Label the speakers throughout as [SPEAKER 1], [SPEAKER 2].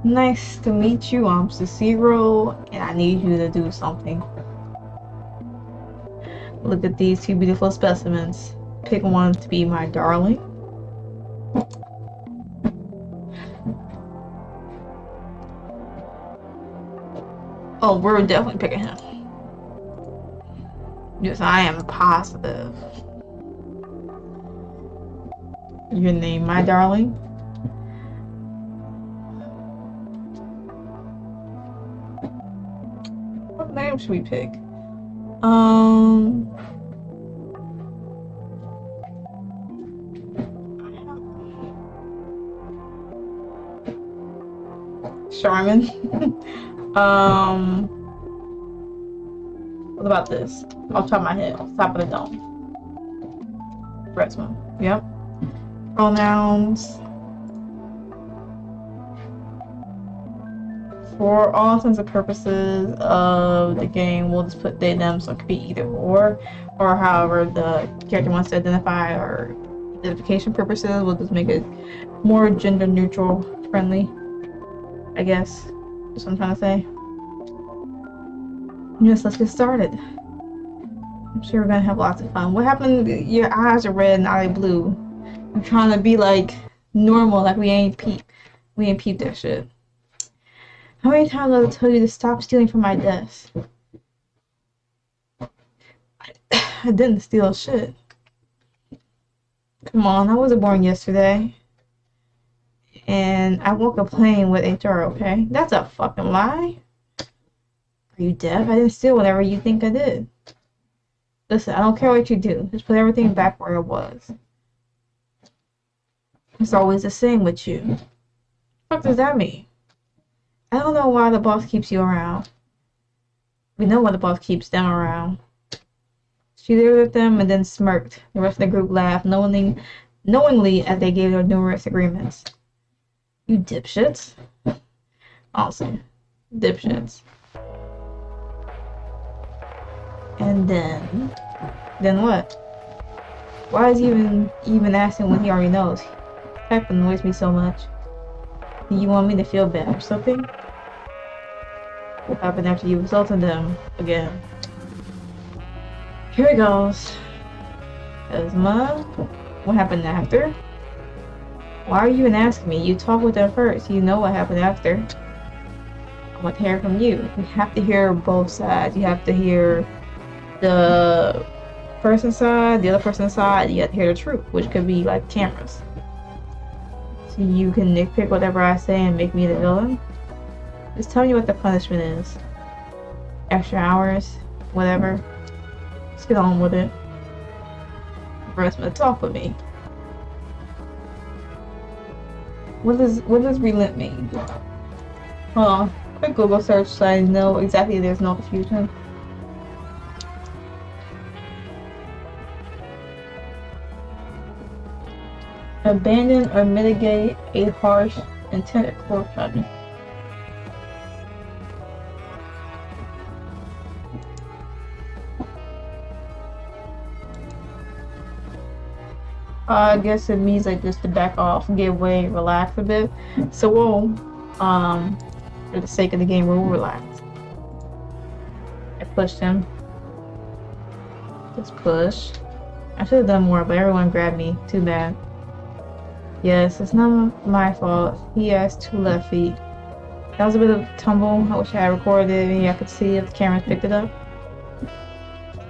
[SPEAKER 1] Nice to meet you. I'm Cicero, and I need you to do something. Look at these two beautiful specimens. Pick one to be my darling. Oh, we're definitely picking him. Yes, I am positive. Your name, my darling? What name should we pick? Charmin. What about this? Off the top of my head, off the top of the dome. Resma. Yep. Pronouns. For all intents and purposes of the game, we'll just put they, them, so it could be either or however the character wants to identify, or identification purposes, we'll just make it more gender neutral friendly, I guess. That's what I'm trying to say. Yes, let's get started. I'm sure we're gonna have lots of fun. What happened? Your eyes are red, now they blue. I'm trying to be like normal, like we ain't peep that shit. How many times did I tell you to stop stealing from my desk? I didn't steal shit. Come on, I wasn't born yesterday. And I woke up playing with HR, okay? That's a fucking lie. Are you deaf? I didn't steal whatever you think I did. Listen, I don't care what you do. Just put everything back where it was. It's always the same with you. What does that mean? I don't know why the boss keeps you around. We know why the boss keeps them around. She stared at them and then smirked. The rest of the group laughed, knowingly as they gave their numerous agreements. You dipshits. Honestly, dipshits. And then what? Why is he even asking when he already knows? That annoys me so much. Do you want me to feel bad or something? What happened after you insulted them again? Here it goes. Esma, what happened after? Why are you even asking me? You talk with them first. You know what happened after. I want to hear from you. You have to hear both sides. You have to hear the person's side, the other person's side. You have to hear the truth, which could be like cameras. So you can nitpick whatever I say and make me the villain. Just tell me what the punishment is. Extra hours, whatever. Let's get on with it. Rest my talk with me. What does relent mean? Hold on. Quick Google search so I know exactly there's no confusion. Abandon or mitigate a harsh, intended corruption. I guess it means like just to back off, give way, relax a bit. So we'll, for the sake of the game, we'll relax. I pushed him. Just push. I should have done more, but everyone grabbed me. Too bad. Yes, it's not my fault. He has 2 left feet. That was a bit of a tumble. I wish I had recorded it. Maybe I could see if the cameras picked it up.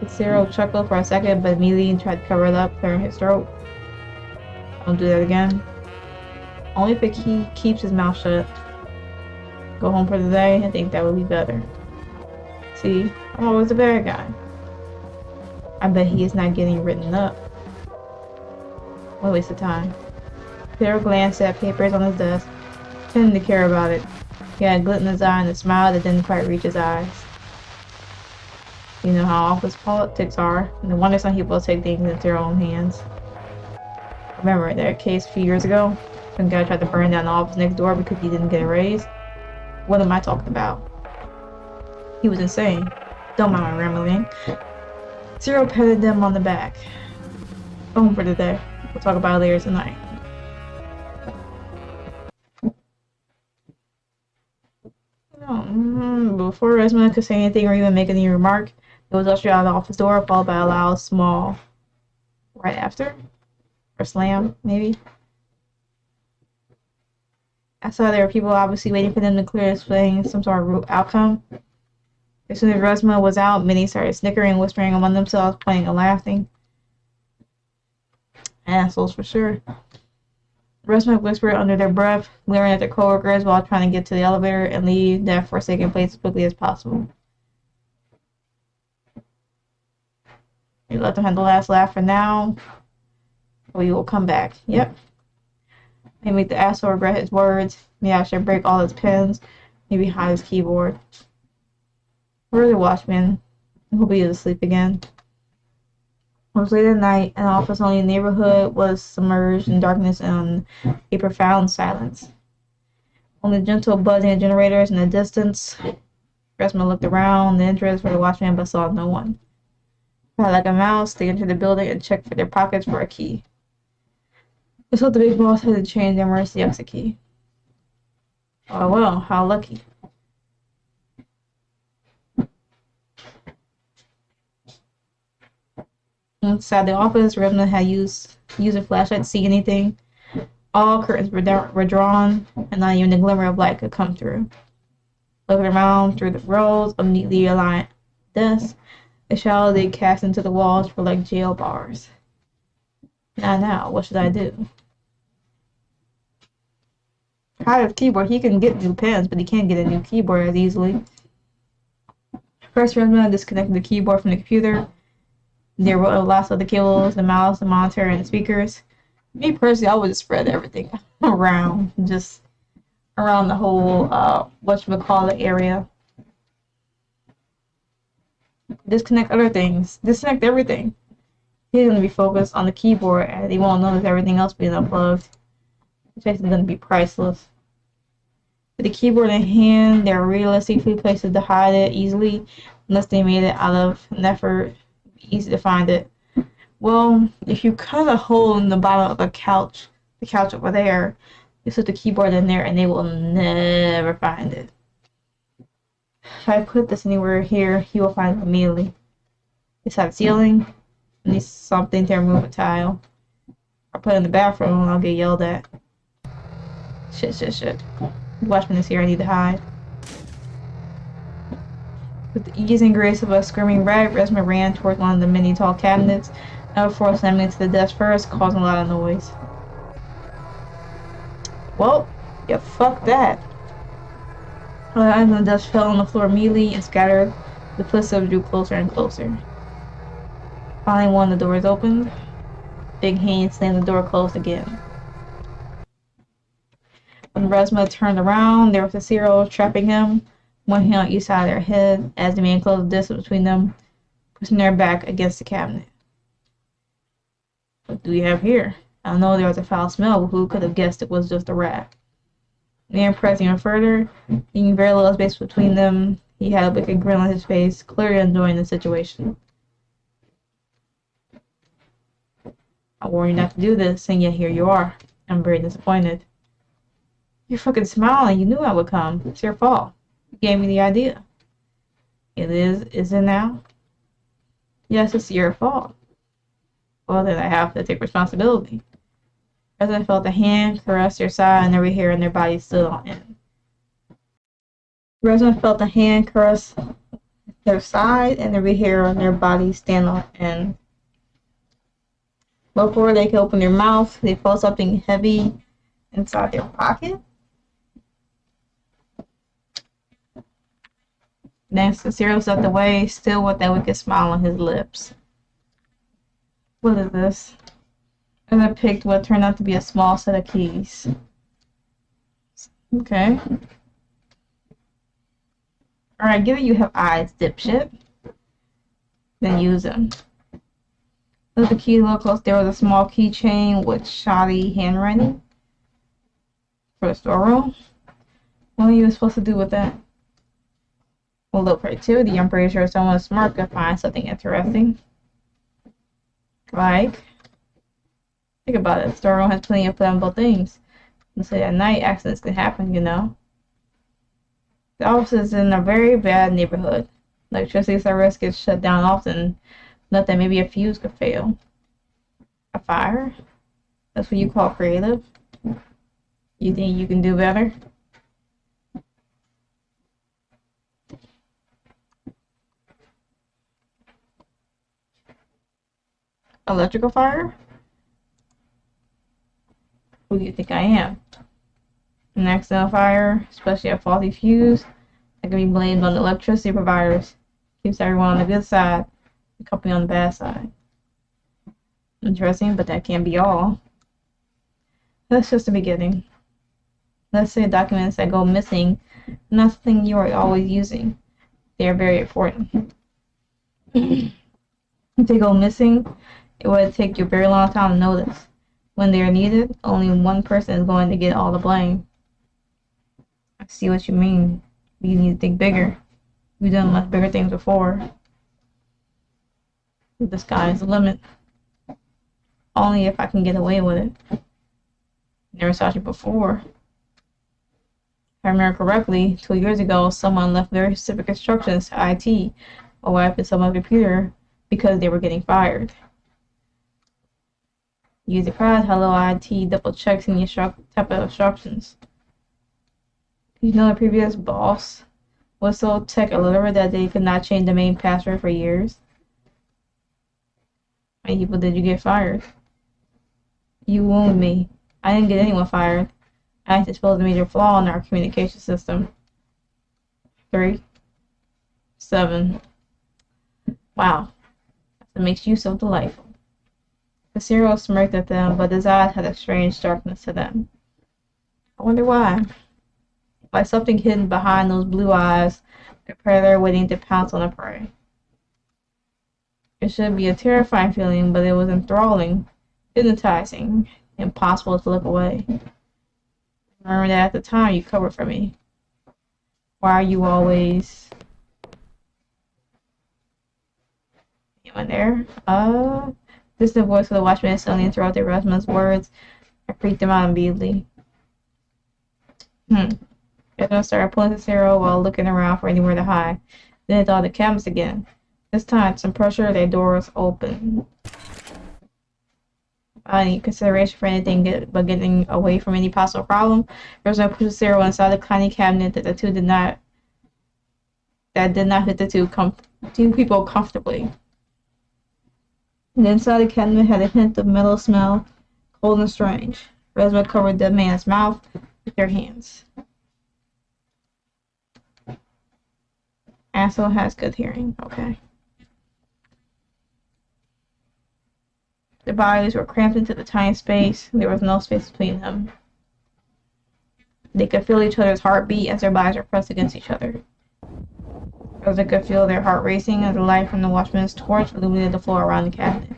[SPEAKER 1] Cero chuckled for a second, but immediately tried to cover it up, clearing his throat. Don't do that again. Only if he keeps his mouth shut. Go home for the day. I think that would be better. See, I'm always a bad guy. I bet he is not getting written up. What a waste of time. Peter glanced at papers on his desk, pretending to care about it. He had a glint in his eye and a smile that didn't quite reach his eyes. You know how office politics are, and no wonder some people take things into their own hands. Remember that case a few years ago? Some guy tried to burn down the office next door because he didn't get a raise? What am I talking about? He was insane. Don't mind my rambling. Zero patted them on the back. Go home for the day. We'll talk about it later tonight. before Resma could say anything or even make any remark, it was ushered out of the office door, followed by a loud, small right after. Or slam, maybe. I saw there were people obviously waiting for them to clear displaying some sort of outcome. As soon as Resma was out, many started snickering, whispering among themselves, pointing and laughing. Assholes for sure. Resma whispered under their breath, glaring at their coworkers while trying to get to the elevator and leave that forsaken place as quickly as possible. You let them have the last laugh for now, or you will come back. Yep. Maybe make the asshole regret his words. Maybe I should break all his pens. Maybe hide his keyboard. Where's the watchman? I hope he is asleep again. It was late at night, and the office-only neighborhood was submerged in darkness and a profound silence. Only gentle buzzing of generators in the distance. Resma looked around the entrance for the watchman, but saw no one. Like a mouse, they entered the building and checked for their pockets for a key. Let's hope the big boss hasn't changed their mercy exit key. Oh well, how lucky. Inside the office, Resma had used a flashlight to see anything. All curtains were drawn, and not even a glimmer of light could come through. Looking around through the rows of neatly aligned desks, the shadows they cast into the walls were like jail bars. Now, what should I do? Hide his keyboard. He can get new pens, but he can't get a new keyboard as easily. First, Resma disconnected the keyboard from the computer. There were lots of the cables, the mouse, the monitor, and the speakers. Me personally, I would just spread everything around, just around the whole whatchamacallit area. Disconnect other things. Disconnect everything. He's gonna be focused on the keyboard, and he won't notice everything else being unplugged. It's basically gonna be priceless. With the keyboard in hand, there are realistically places to hide it easily, unless they made it out of an effort. Easy to find it. Well, if you cut a hole in the bottom of the couch over there, you put the keyboard in there and they will never find it. If I put this anywhere here, he will find it immediately. Beside the ceiling, I need something to remove a tile. Or put it in the bathroom and I'll get yelled at. Shit. Watchman is here, I need to hide. With the ease and grace of a screaming rat, Resma ran towards one of the many tall cabinets, and before slamming into the desk first, causing a lot of noise. Well, yeah, fuck that. The items on the desk fell on the floor immediately and scattered. The footsteps drew closer and closer. Finally, one of the doors opened. Big hand slammed the door closed again. When Resma turned around, there was a serial trapping him. One hand on each side of their head, as the man closed the distance between them, pushing their back against the cabinet. What do we have here? I know there was a foul smell, but who could have guessed it was just a rat? The man pressing him further, leaving very little space between them. He had a wicked grin on his face, clearly enjoying the situation. I warned you not to do this, and yet here you are. I'm very disappointed. You're fucking smiling. You knew I would come. It's your fault. You gave me the idea. It is it now? Yes, it's your fault. Well, then I have to take responsibility. As I felt the hand caress their side and every hair in their body stood on end. Resma felt the hand caress their side and every hair on their body stand on end. Before they could open their mouth, they felt something heavy inside their pocket. Next, the cereal stepped away, still with that wicked smile on his lips. What is this? And I picked what turned out to be a small set of keys. Okay. Alright, given you have eyes, dipshit. Then use them. Look at the key a little close. There was a small keychain with shoddy handwriting for the storeroom. What are you supposed to do with that? Well, look, creativity. I'm pretty sure someone smart could find something interesting. Like, think about it. The storeroom has plenty of flammable things. Let's say at night, accidents can happen, you know. The office is in a very bad neighborhood. Electricity service gets shut down often. Not that maybe a fuse could fail. A fire? That's what you call creative? You think you can do better? Electrical fire? Who do you think I am? An accidental fire, especially a faulty fuse, that can be blamed on the electricity providers. Keeps everyone on the good side, the company on the bad side. Interesting, but that can't be all. That's just the beginning. Let's say documents that go missing, not something you are always using. They are very important. If they go missing, it would take you a very long time to notice. When they are needed, only one person is going to get all the blame. I see what you mean. You need to think bigger. You've done much bigger things before. The sky is the limit. Only if I can get away with it. Never saw you before. If I remember correctly, 2 years ago, someone left very specific instructions to IT or what happened to someone's computer because they were getting fired. User cries, hello IT, double checks any type of instructions. You know the previous boss was so tech illiterate that they could not change the main password for years. How many people did you get fired? You wound me. I didn't get anyone fired. I exposed a major flaw in our communication system. 3. 7. Wow. That makes you so delightful. The serial smirked at them, but his eyes had a strange darkness to them. I wonder why. Like something hidden behind those blue eyes, a predator waiting to pounce on a prey. It should be a terrifying feeling, but it was enthralling, hypnotizing, impossible to look away. Remember that at the time you covered for me. Why are you always... Anyone there? Distant voice of the watchman suddenly interrupted Rasmus's words. I freaked him out immediately. Edna started pulling his hair while looking around for anywhere to hide. Then it thought the cabinets again. This time, some pressure, their doors opened. Any consideration for anything but getting away from any possible problem, Rosa pushed Sarah inside the tiny cabinet that did not fit the two people comfortably. And inside the cabinet had a hint of metal smell, cold and strange. Resma covered the man's mouth with their hands. Asshole has good hearing. Okay. Their bodies were cramped into the tiny space. There was no space between them. They could feel each other's heartbeat as their bodies were pressed against each other. Rosa could feel their heart racing as the light from the watchman's torch illuminated the floor around the cabinet.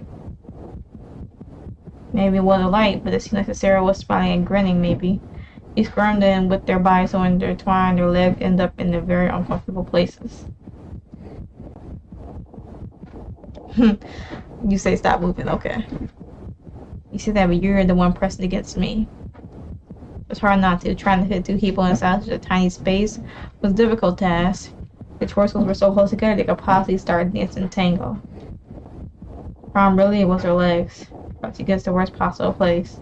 [SPEAKER 1] Maybe it wasn't light, but it seemed like Sarah was smiling and grinning, maybe. He squirmed in with their bodies so intertwined, their legs ended up in their very uncomfortable places. You say stop moving, okay. You see that, but you're the one pressing against me. It was hard not to. Trying to fit two people inside such a tiny space was a difficult task. The torsos were so close together they could possibly start dancing tango. The problem really was their legs. Pressed against the worst possible place.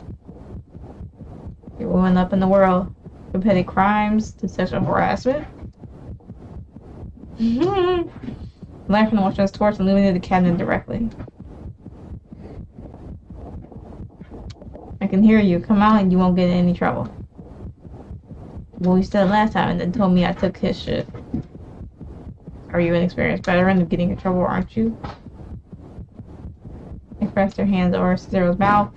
[SPEAKER 1] You're moving up in the world. From petty crimes to sexual harassment. Light from the watchman's torch illuminated the cabinet directly. I can hear you. Come out and you won't get in any trouble. Well, you said last time and then told me I took his shit. Are you an experienced veteran of getting in trouble, aren't you? They pressed their hands over Zero's mouth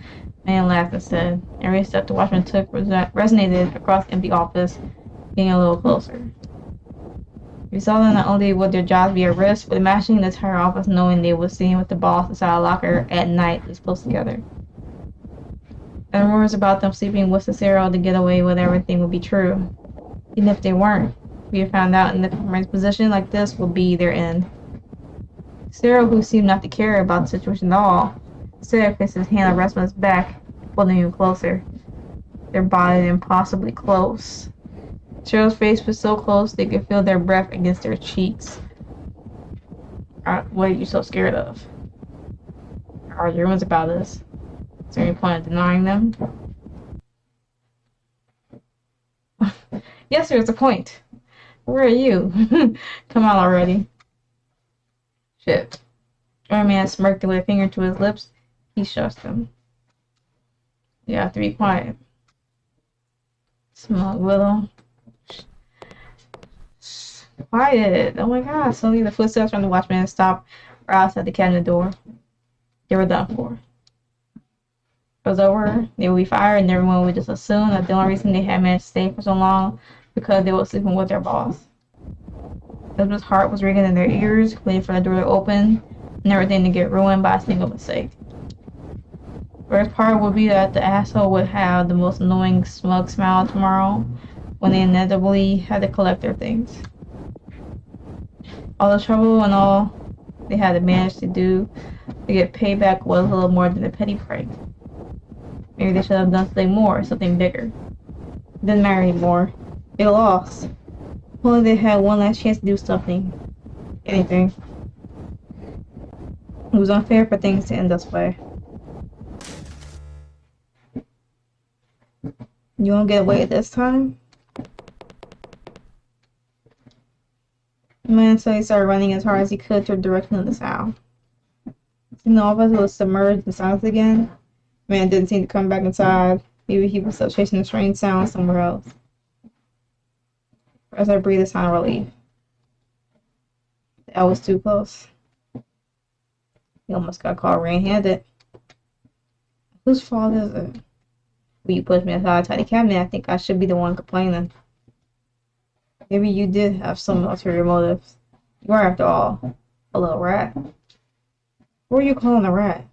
[SPEAKER 1] and laughed instead. Every step the watchman took resonated across the empty office, getting a little closer. We saw them not only would their jobs be at risk, but imagining the entire office knowing they were sitting with the boss inside a locker at night this close together. And rumors about them sleeping with Cicero to get away with everything would be true. Even if they weren't, we had found out in the commander's position like this would be their end. Cicero, who seemed not to care about the situation at all, instead placed his hand on Rasmus's back, pulling him closer. Their bodies impossibly close. Cheryl's face was so close they could feel their breath against their cheeks. What are you so scared of? Are there rumors about us? Is there any point in denying them? Yes, there's a point. Where are you? Come on already. Shit. Our man smirked with a finger to his lips. He shuts them. You have to be quiet. Smug Willow. Quiet. Oh my god. Suddenly the footsteps from the watchman stopped right outside the cabinet door. They were done for. It was over. They would be fired and everyone would just assume that the only reason they had managed to stay for so long because they were sleeping with their boss. Elizabeth's heart was ringing in their ears, waiting for the door to open and everything to get ruined by a single mistake. The worst part would be that the asshole would have the most annoying smug smile tomorrow when they inevitably had to collect their things. All the trouble and all they had to manage to do to get payback was a little more than a petty prank. Maybe they should have done something more, something bigger. It didn't matter anymore. They lost. If only they had one last chance to do something. Anything. It was unfair for things to end this way. You won't get away this time? The man suddenly started running as hard as he could toward the direction of the sound. Seeing all of us was submerged in silence again, the man didn't seem to come back inside. Maybe he was still chasing the strange sound somewhere else. As I breathed a sigh of relief. That was too close. He almost got caught red-handed. Whose fault is it? When you pushed me aside the cabinet, I think I should be the one complaining. Maybe you did have some ulterior motives. You are, after all, a little rat. What were you calling a rat?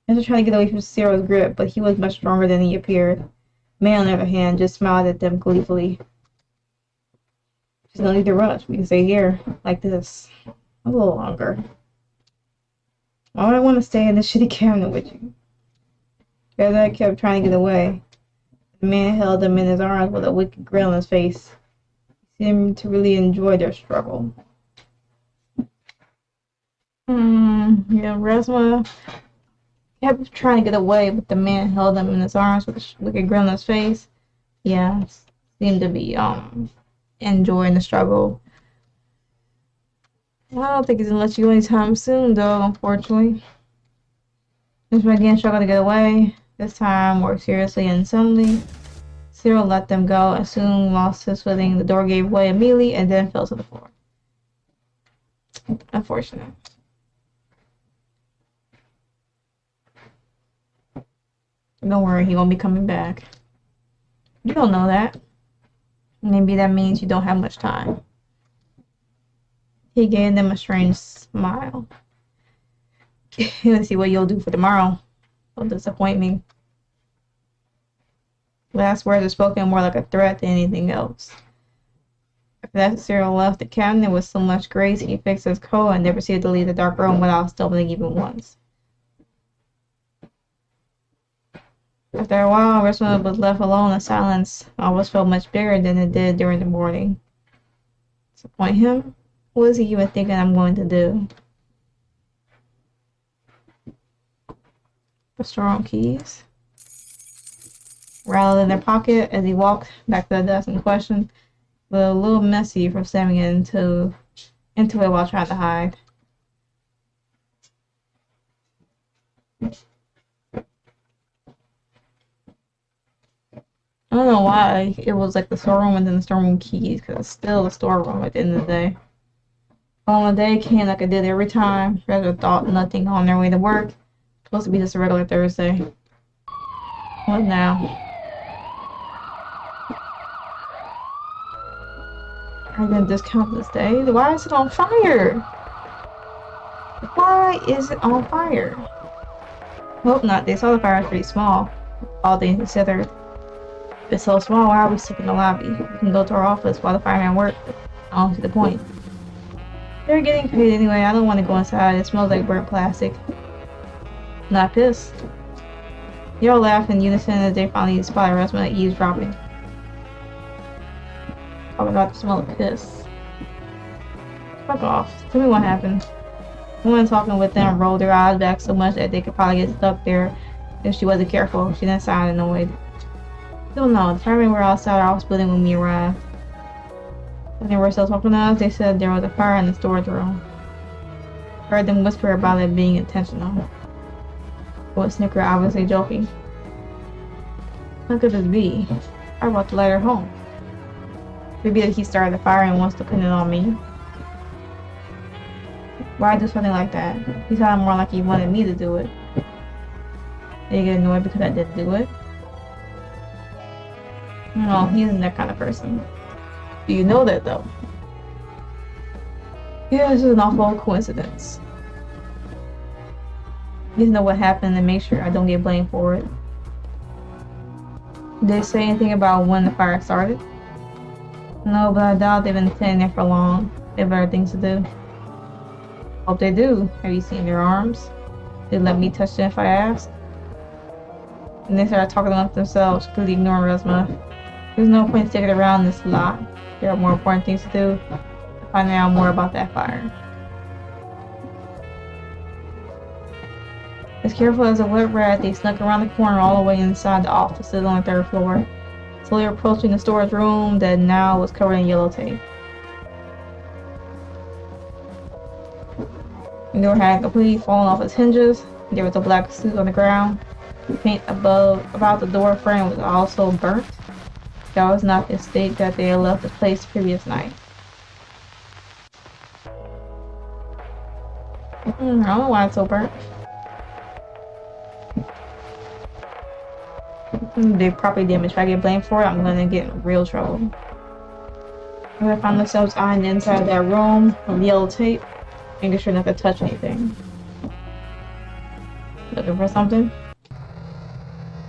[SPEAKER 1] I was trying to get away from Cyril's grip, but he was much stronger than he appeared. Man, on the other hand, just smiled at them gleefully. There's no need to rush. We can stay here, like this, a little longer. Why would I want to stay in this shitty cabinet with you? As I kept trying to get away, the man held them in his arms with a wicked grin on his face. He seemed to really enjoy their struggle. Yeah, Resma kept trying to get away, but the man held them in his arms with a wicked grin on his face. Yeah, seemed to be enjoying the struggle. I don't think he's gonna let you go anytime soon, though, unfortunately. Resma again struggled to get away. This time, more seriously and suddenly, Cyril let them go and soon lost his footing. The door gave way immediately and then fell to the floor. Unfortunate. Don't worry, he won't be coming back. You don't know that. Maybe that means you don't have much time. He gave them a strange smile. Let's see what you'll do for tomorrow. Don't disappoint me. Last words were spoken more like a threat than anything else. After that, Cyril left the cabinet with so much grace he fixed his coat and never proceeded to leave the dark room without stumbling even once. After a while, Resma was left alone in silence. Almost felt much bigger than it did during the morning. Disappoint him? What is he even thinking I'm going to do? The strong keys rattled in their pocket as he walked back to the desk in question, but a little messy from slamming into it while trying to hide. I don't know why it was like the storeroom and then the storeroom keys, because it's still the storeroom at the end of the day. On the day came like it did every time. Rather thought nothing on their way to work. Supposed to be just a regular Thursday. What now? Are you gonna discount this day? Why is it on fire? Why is it on fire? Hope not. They saw the fire was pretty small. All things considered. If it's so small, why are we stuck in the lobby? We can go to our office while the fireman works. I don't see the point. They're getting paid anyway. I don't want to go inside. It smells like burnt plastic. Not pissed. They all laughed in unison as they finally spotted Resma eavesdropping. Talking about the smell of piss. Fuck off. Tell me what happened. The woman talking with them rolled her eyes back so much that they could probably get stuck there if she wasn't careful. She then sounded annoyed. Don't know. The firemen were outside our office building when we arrived. When they were still talking to us, they said there was a fire in the storage room. I heard them whisper about it being intentional. But Snicker obviously joking. What could this be? I brought the letter home. Maybe that he started the fire and wants to pin it on me. Why do something like that? He sounded more like he wanted me to do it. Did he get annoyed because I didn't do it? No, he isn't that kind of person. Do you know that though? Yeah, it's just an awful coincidence. Just know what happened and make sure I don't get blamed for it. Did they say anything about when the fire started? No, but I doubt they've been staying there for long. They have better things to do. Hope they do. Have you seen their arms? They let me touch them if I ask. And they started talking amongst themselves, completely ignoring Resma. There's no point sticking around this lot. There are more important things to do. Find out more about that fire. As careful as a wet rat, they snuck around the corner all the way inside the offices on the 3rd floor, slowly approaching the storage room that now was covered in yellow tape. The door had completely fallen off its hinges. There was a black suit on the ground. The paint about the door frame was also burnt. That was not the state that they had left the place the previous night. I don't know why it's so burnt. They property damage. If I get blamed for it, I'm gonna get in real trouble. When I found themselves eyeing the inside of that room with yellow tape, making sure not to touch anything. Looking for something?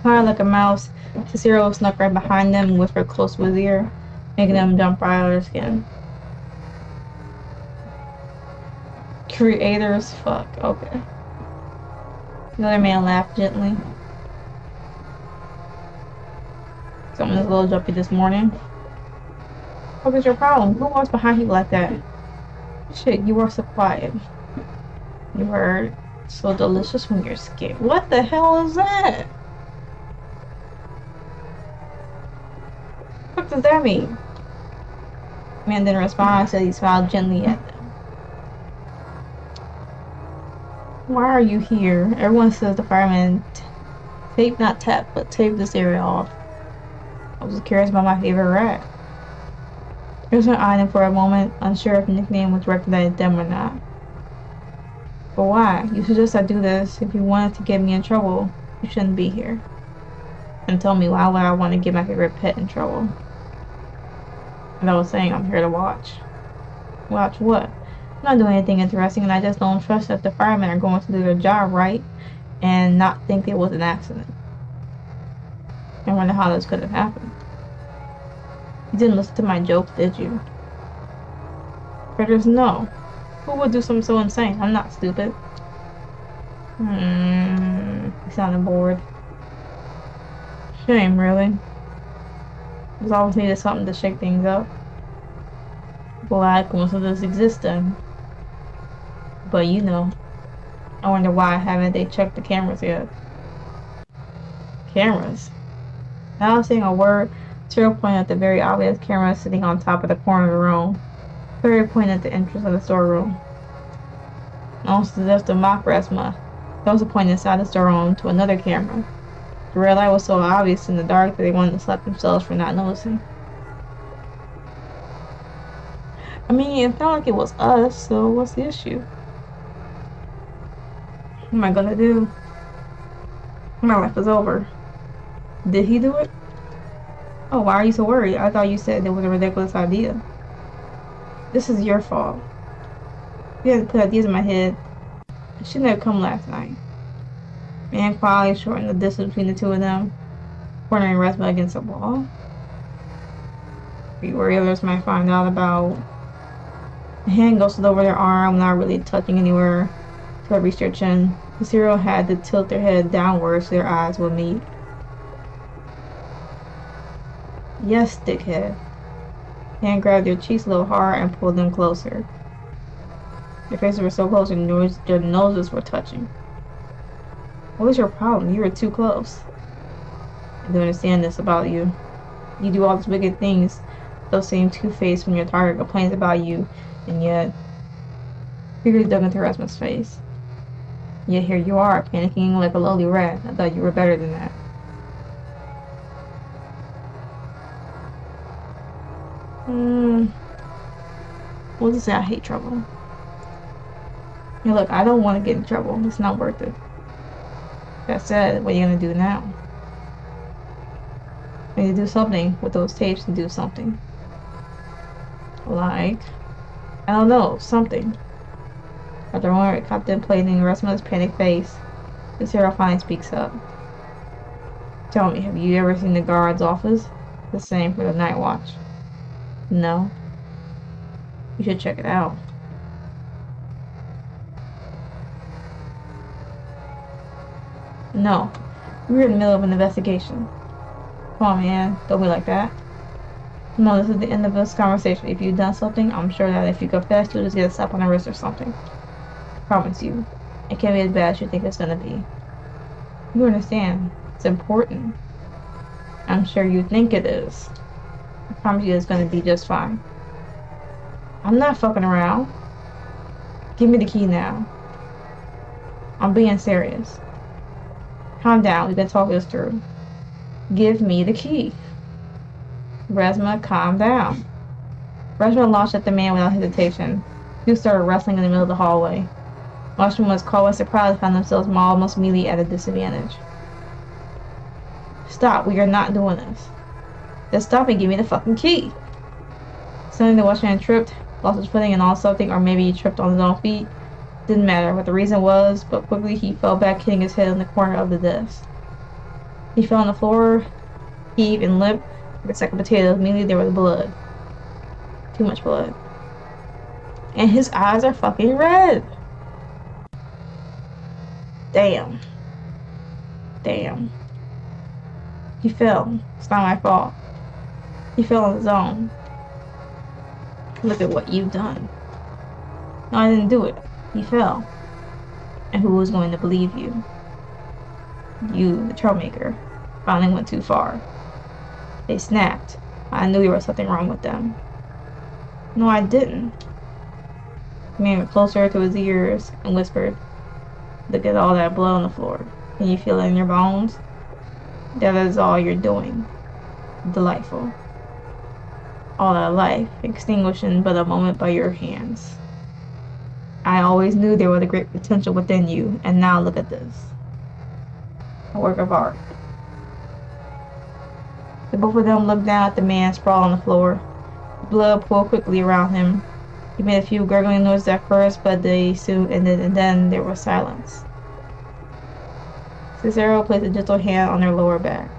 [SPEAKER 1] Quiet like a mouse, Cicero snuck right behind them and whispered close to his ear, making them jump right out of their skin. Creators? Fuck, okay. The other man laughed gently. Someone's a little jumpy this morning. What is your problem? Who walks behind you like that? Shit, you are so quiet. You are so delicious when you're scared. What the hell is that? What does that mean? The man didn't respond, so he smiled gently at them. Why are you here? Everyone says the fireman tape, not tap, but tape this area off. I was curious about my favorite rat. Ryu-san eyed him for a moment, unsure if the nickname was directed at them or not. But why? You suggest I do this. If you wanted to get me in trouble, you shouldn't be here. And tell me, why would I want to get my favorite pet in trouble? And I was saying, I'm here to watch. Watch what? I'm not doing anything interesting, and I just don't trust that the firemen are going to do their job right and not think it was an accident. I wonder how this could have happened. You didn't listen to my jokes, did you? Critters, no. Who would do something so insane? I'm not stupid. He sounded bored. Shame, really. There's always needed something to shake things up. Why coincidence exists then? But you know. I wonder why haven't they checked the cameras yet? Cameras? Without saying a word, Cyril pointed at the very obvious camera sitting on top of the corner of the room. Perry pointed at the entrance of the storeroom. Also, just a mock Resma. He also pointed inside the storeroom to another camera. The red light was so obvious in the dark that they wanted to slap themselves for not noticing. I mean, it felt like it was us, so what's the issue? What am I gonna do? My life is over. Did he do it? Oh, why are you so worried? I thought you said it was a ridiculous idea. This is your fault. You had to put ideas in my head. I shouldn't have come last night. Man quietly shortened the distance between the two of them, cornering Resma against the wall. You worry others might find out about. The hand ghosted over their arm, not really touching anywhere till it reached their chin. The serial had to tilt their head downwards so their eyes would meet. Yes, dickhead. Hand grabbed your cheeks a little hard and pulled them closer. Your faces were so close and your noses were touching. What was your problem? You were too close. I do understand this about you. You do all these wicked things, those same two-faced when your target complains about you, and yet... Figure dug into Rasmus's face. Yet here you are, panicking like a lowly rat. I thought you were better than that. We'll just say I hate trouble. Hey, look, I don't want to get in trouble. It's not worth it. That said, what are you gonna do now? I need to do something with those tapes and do something. Like, I don't know, something. After a moment, contemplating Rasmus's panicked face, the Sarah finally speaks up. Tell me, have you ever seen the guard's office? The same for the night watch. No. You should check it out. No. We're in the middle of an investigation. Come on, man. Don't be like that. No, this is the end of this conversation. If you've done something, I'm sure that if you confess, you'll just get a slap on the wrist or something. I promise you. It can't be as bad as you think it's gonna be. You understand. It's important. I'm sure you think it is. I promise you it's gonna be just fine. I'm not fucking around. Give me the key now. I'm being serious. Calm down, we can talk this through. Give me the key. Resma, calm down. Resma launched at the man without hesitation. Two started wrestling in the middle of the hallway. Watchman was caught by surprise and found themselves almost immediately at a disadvantage. Stop, we are not doing this. Just stop and give me the fucking key. Suddenly the watchman tripped, lost his footing and on something, or maybe he tripped on his own feet. Didn't matter what the reason was, but quickly he fell back, hitting his head in the corner of the desk. He fell on the floor, heaved and limped like a sack of potatoes. Immediately there was blood. Too much blood. And his eyes are fucking red. Damn. Damn. He fell. It's not my fault. He fell on his own. Look at what you've done. No, I didn't do it. He fell. And who was going to believe you? You, the troublemaker, finally went too far. They snapped. I knew there was something wrong with them. No, I didn't. The man went closer to his ears and whispered, look at all that blood on the floor. Can you feel it in your bones? That is all you're doing. Delightful. All that life extinguished in but a moment by your hands. I always knew there was a great potential within you, and now look at this. A work of art. The both of them looked down at the man sprawled on the floor. Blood poured quickly around him. He made a few gurgling noises at first, but they soon ended, and then there was silence. Cicero placed a gentle hand on their lower back.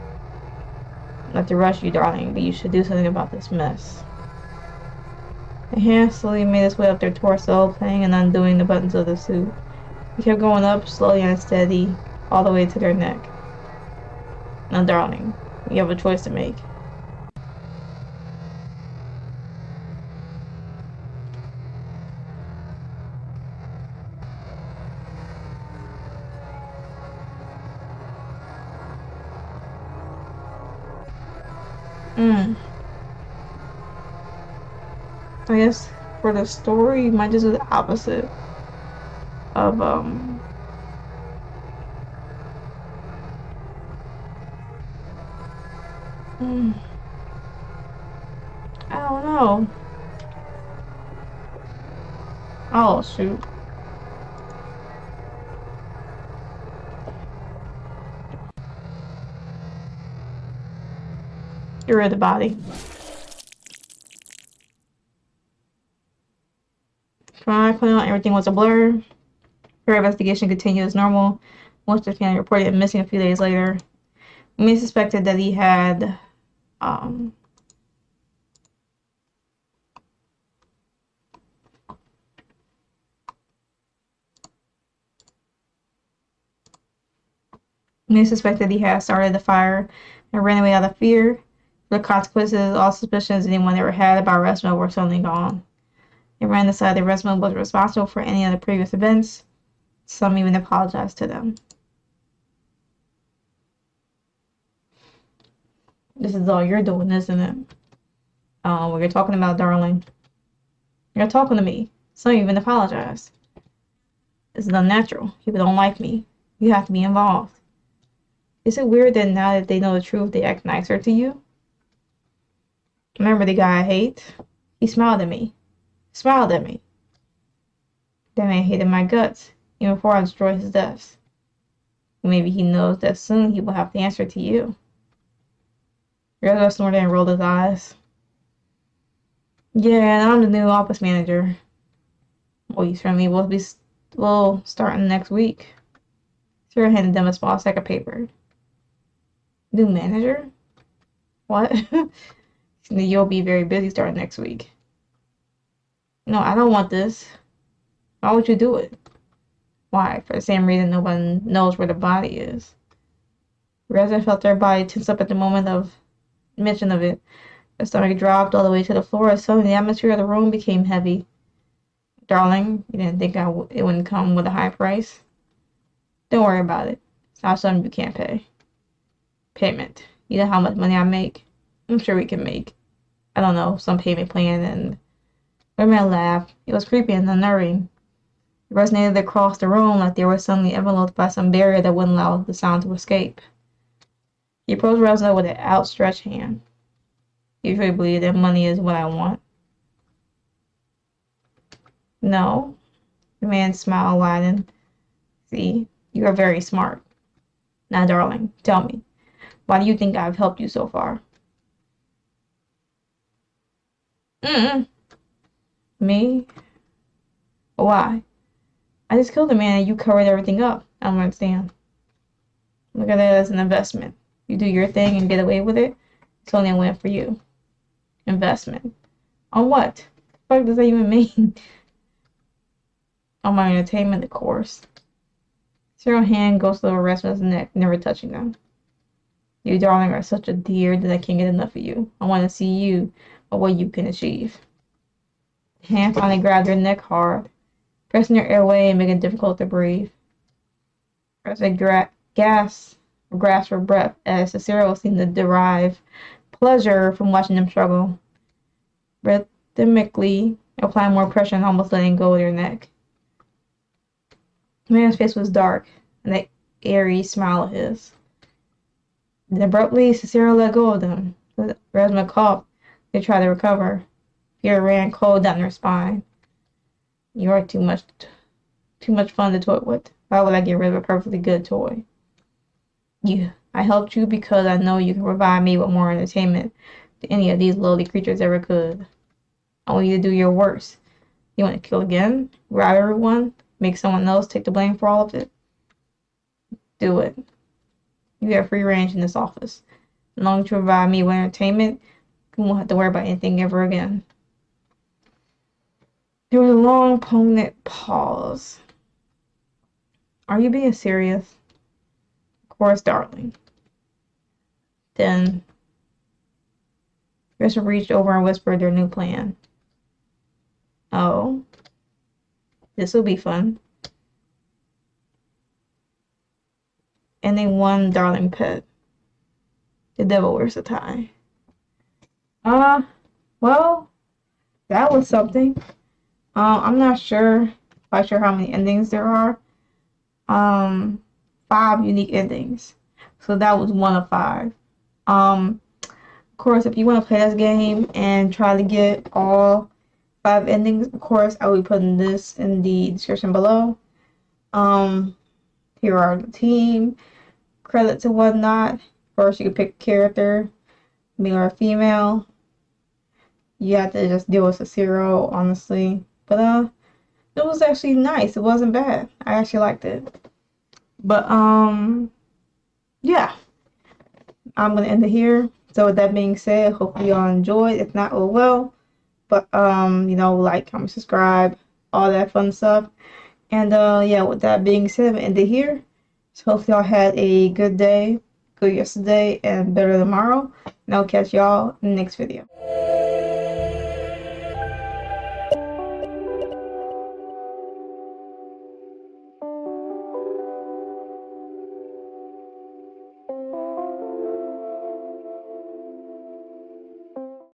[SPEAKER 1] Not to rush you, darling, but you should do something about this mess. The hand slowly made its way up their torso, playing and undoing the buttons of the suit. He kept going up, slowly and steady, all the way to their neck. Now, darling, you have a choice to make. I guess for the story, you might just do the opposite of I don't know. Oh shoot. Get rid of the body. Fine, putting on everything was a blur. Her investigation continued as normal. Most of the family reported him missing a few days later. We suspected that he had started the fire and ran away out of fear. For the consequences, all suspicions anyone ever had about Resmo were suddenly gone. Everyone decided Resmo was responsible for any of the previous events. Some even apologized to them. This is all you're doing, isn't it? What you're talking about, darling. You're talking to me. Some even apologize. This is unnatural. People don't like me. You have to be involved. Is it weird that now that they know the truth, they act nicer to you? Remember the guy I hate? He smiled at me. Smiled at me. That man hated my guts, even before I destroyed his deaths. Maybe he knows that soon he will have to answer to you. Ryu snorted and rolled his eyes. Yeah, I'm the new office manager. Well, you certainly will start next week. Sarah handed them a small stack of paper. New manager? What? You'll be very busy starting next week. No, I don't want this. Why would you do it? Why? For the same reason no one knows where the body is. Reza felt their body tense up at the moment of mention of it. Her stomach dropped all the way to the floor as suddenly the atmosphere of the room became heavy. Darling, you didn't think it wouldn't come with a high price? Don't worry about it. It's not something you can't pay. Payment. You know how much money I make? I'm sure we can make, I don't know, some payment plan. And the man laughed. It was creepy and unnerving. It resonated across the room like they were suddenly enveloped by some barrier that wouldn't allow the sound to escape. He approached Rosna with an outstretched hand. You really believe that money is what I want? No. The man smiled wide and see, you are very smart. Now, darling, tell me, why do you think I've helped you so far? Me? Why? I just killed a man and you covered everything up. I don't understand. Look at it as an investment. You do your thing and get away with it, it's only a win for you. Investment. On what? What the fuck does that even mean? On my entertainment, of course. Serial hand goes to the rest of his neck, never touching them. You, darling, are such a dear that I can't get enough of you. I want to see you or what you can achieve. The hand finally grabbed her neck hard, pressing her airway and making it difficult to breathe. As they gasped for breath, as Cicero seemed to derive pleasure from watching them struggle, rhythmically applying more pressure and almost letting go of their neck. The man's face was dark, and that airy smile of his. Then abruptly, Cicero let go of them. Resma coughed. They tried to recover. Fear ran cold down their spine. You are too much fun to toy with. Why would I get rid of a perfectly good toy? I helped you because I know you can provide me with more entertainment than any of these lowly creatures ever could. I want you to do your worst. You want to kill again? Rob everyone? Make someone else take the blame for all of it? Do it. You have free range in this office. As long as you provide me with entertainment, you won't have to worry about anything ever again. There was a long, poignant pause. Are you being serious? Of course, darling. Then, Gresham reached over and whispered their new plan. Oh, this will be fun. Ending one darling pet. The devil wears a tie. Well, that was something. I'm not quite sure how many endings there are. 5 unique endings. So that was one of 5. Of course, if you want to play this game and try to get all 5 endings, of course, I will be putting this in the description below. Here are the team credits and whatnot. First, you can pick a character, male or female. You have to just deal with a 0, honestly. But it was actually nice. It wasn't bad. I actually liked it. But yeah, I'm gonna end it here. So with that being said, hopefully y'all enjoyed. If not, oh well. But like, comment, subscribe, all that fun stuff. And yeah, with that being said, I'm gonna end it here. So hopefully y'all had a good day, good yesterday, and better tomorrow. And And I'll catch y'all in the next video.